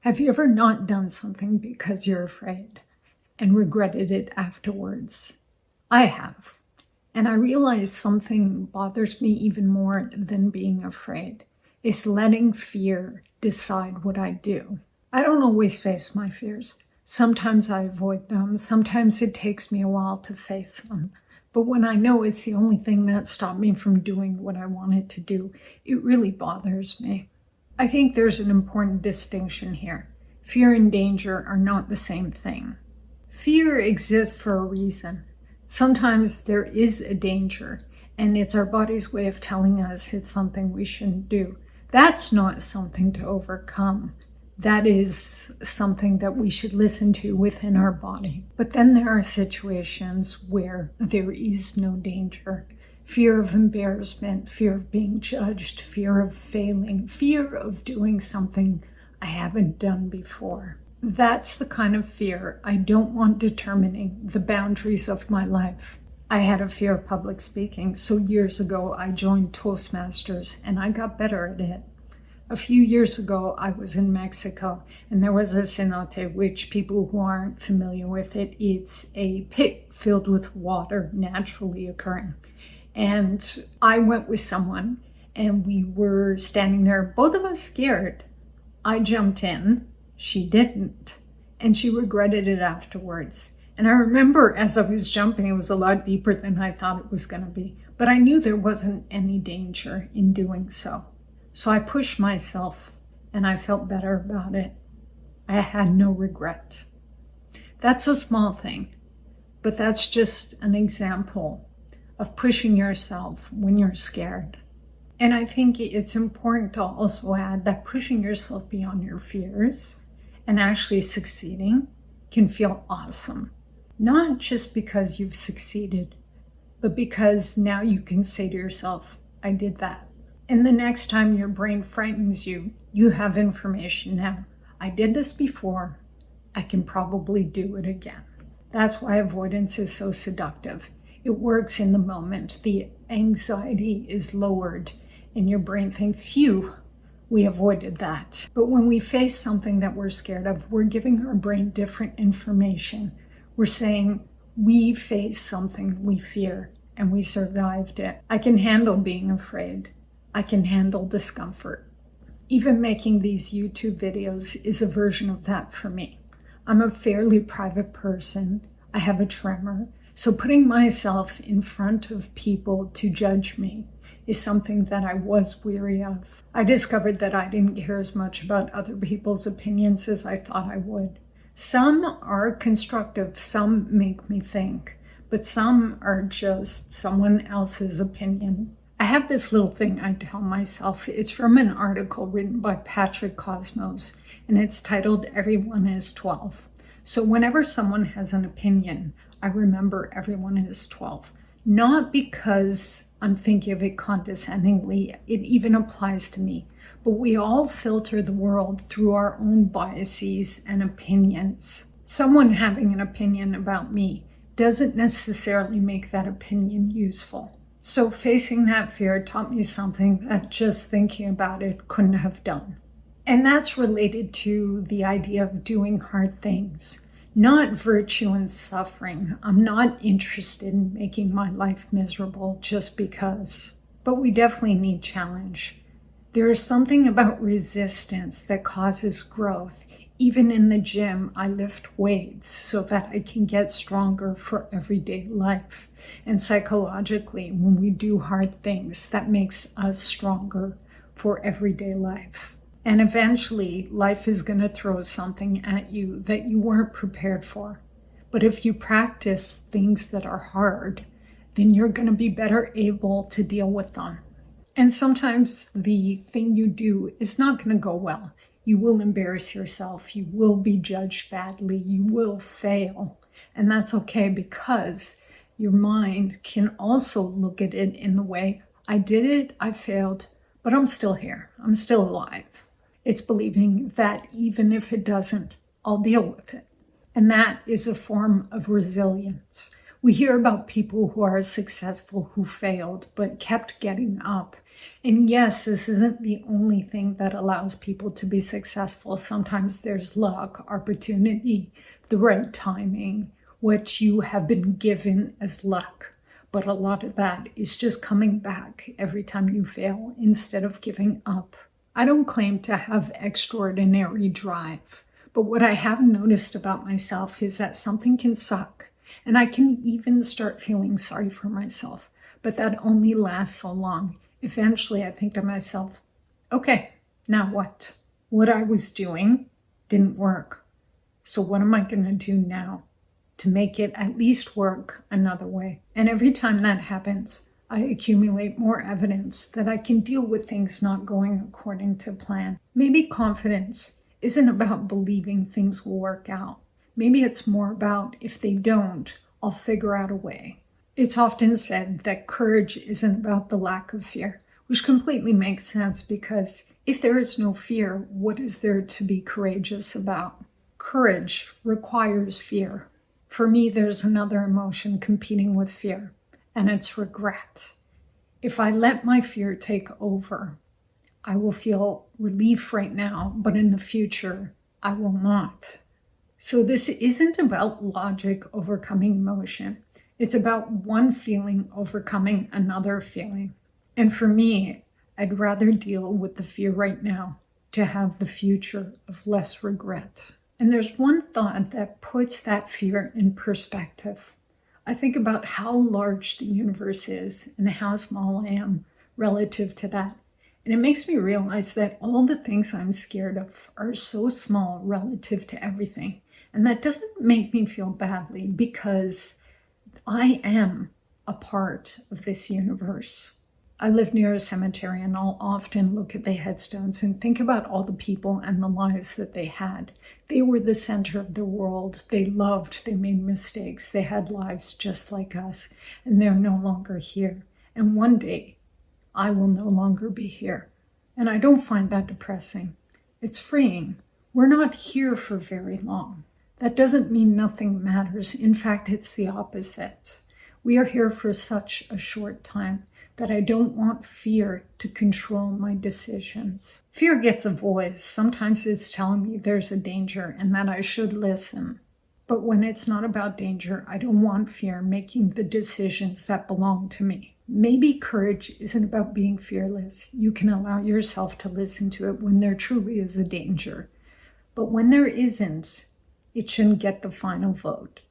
Have you ever not done something because you're afraid and regretted it afterwards? I have. And I realize something bothers me even more than being afraid. It's letting fear decide what I do. I don't always face my fears. Sometimes I avoid them. Sometimes it takes me a while to face them. But when I know it's the only thing that stopped me from doing what I wanted to do, it really bothers me. I think there's an important distinction here. Fear and danger are not the same thing. Fear exists for a reason. Sometimes there is a danger, and it's our body's way of telling us it's something we shouldn't do. That's not something to overcome. That is something that we should listen to within our body. But then there are situations where there is no danger. Fear of embarrassment, fear of being judged, fear of failing, fear of doing something I haven't done before. That's the kind of fear I don't want determining the boundaries of my life. I had a fear of public speaking, so years ago I joined Toastmasters and I got better at it. A few years ago I was in Mexico and there was a cenote, which people who aren't familiar with it, it's a pit filled with water naturally occurring. And I went with someone and we were standing there, both of us scared. I jumped in, she didn't, and she regretted it afterwards. And I remember as I was jumping, it was a lot deeper than I thought it was going to be, but I knew there wasn't any danger in doing so. So I pushed myself and I felt better about it. I had no regret. That's a small thing, but that's just an example of pushing yourself when you're scared. And I think it's important to also add that pushing yourself beyond your fears and actually succeeding can feel awesome. Not just because you've succeeded, but because now you can say to yourself, I did that. And the next time your brain frightens you, you have information now. I did this before, I can probably do it again. That's why avoidance is so seductive. It works in the moment. The anxiety is lowered and your brain thinks, phew, we avoided that. But when we face something that we're scared of, we're giving our brain different information. We're saying, we face something we fear and we survived it. I can handle being afraid. I can handle discomfort. Even making these YouTube videos is a version of that for me. I'm a fairly private person. I have a tremor. So putting myself in front of people to judge me is something that I was weary of. I discovered that I didn't care as much about other people's opinions as I thought I would. Some are constructive, some make me think, but some are just someone else's opinion. I have this little thing I tell myself. It's from an article written by Patrick Cosmos, and it's titled Everyone is 12. So whenever someone has an opinion, I remember everyone is 12. Not because I'm thinking of it condescendingly, it even applies to me. But we all filter the world through our own biases and opinions. Someone having an opinion about me doesn't necessarily make that opinion useful. So facing that fear taught me something that just thinking about it couldn't have done. And that's related to the idea of doing hard things. Not virtue and suffering. I'm not interested in making my life miserable just because. But we definitely need challenge. There is something about resistance that causes growth. Even in the gym, I lift weights so that I can get stronger for everyday life. And psychologically, when we do hard things, that makes us stronger for everyday life. And eventually, life is going to throw something at you that you weren't prepared for. But if you practice things that are hard, then you're going to be better able to deal with them. And sometimes the thing you do is not going to go well. You will embarrass yourself. You will be judged badly. You will fail. And that's okay because your mind can also look at it in the way, I did it, I failed, but I'm still here. I'm still alive. It's believing that even if it doesn't, I'll deal with it. And that is a form of resilience. We hear about people who are successful who failed but kept getting up. And yes, this isn't the only thing that allows people to be successful. Sometimes there's luck, opportunity, the right timing, what you have been given as luck. But a lot of that is just coming back every time you fail instead of giving up. I don't claim to have extraordinary drive, but what I have noticed about myself is that something can suck, and I can even start feeling sorry for myself, but that only lasts so long. Eventually, I think to myself, okay, now what? What I was doing didn't work. So what am I going to do now to make it at least work another way? And every time that happens, I accumulate more evidence that I can deal with things not going according to plan. Maybe confidence isn't about believing things will work out. Maybe it's more about if they don't, I'll figure out a way. It's often said that courage isn't about the lack of fear, which completely makes sense because if there is no fear, what is there to be courageous about? Courage requires fear. For me, there's another emotion competing with fear, and it's regret. If I let my fear take over, I will feel relief right now, but in the future, I will not. So this isn't about logic overcoming emotion. It's about one feeling overcoming another feeling. And for me, I'd rather deal with the fear right now to have the future of less regret. And there's one thought that puts that fear in perspective. I think about how large the universe is and how small I am relative to that. And it makes me realize that all the things I'm scared of are so small relative to everything. And that doesn't make me feel badly because I am a part of this universe. I live near a cemetery and I'll often look at the headstones and think about all the people and the lives that they had. They were the center of the world. They loved, they made mistakes. They had lives just like us, and they're no longer here. And one day, I will no longer be here. And I don't find that depressing. It's freeing. We're not here for very long. That doesn't mean nothing matters. In fact, it's the opposite. We are here for such a short time that I don't want fear to control my decisions. Fear gets a voice. Sometimes it's telling me there's a danger and that I should listen. But when it's not about danger, I don't want fear making the decisions that belong to me. Maybe courage isn't about being fearless. You can allow yourself to listen to it when there truly is a danger. But when there isn't, it shouldn't get the final vote.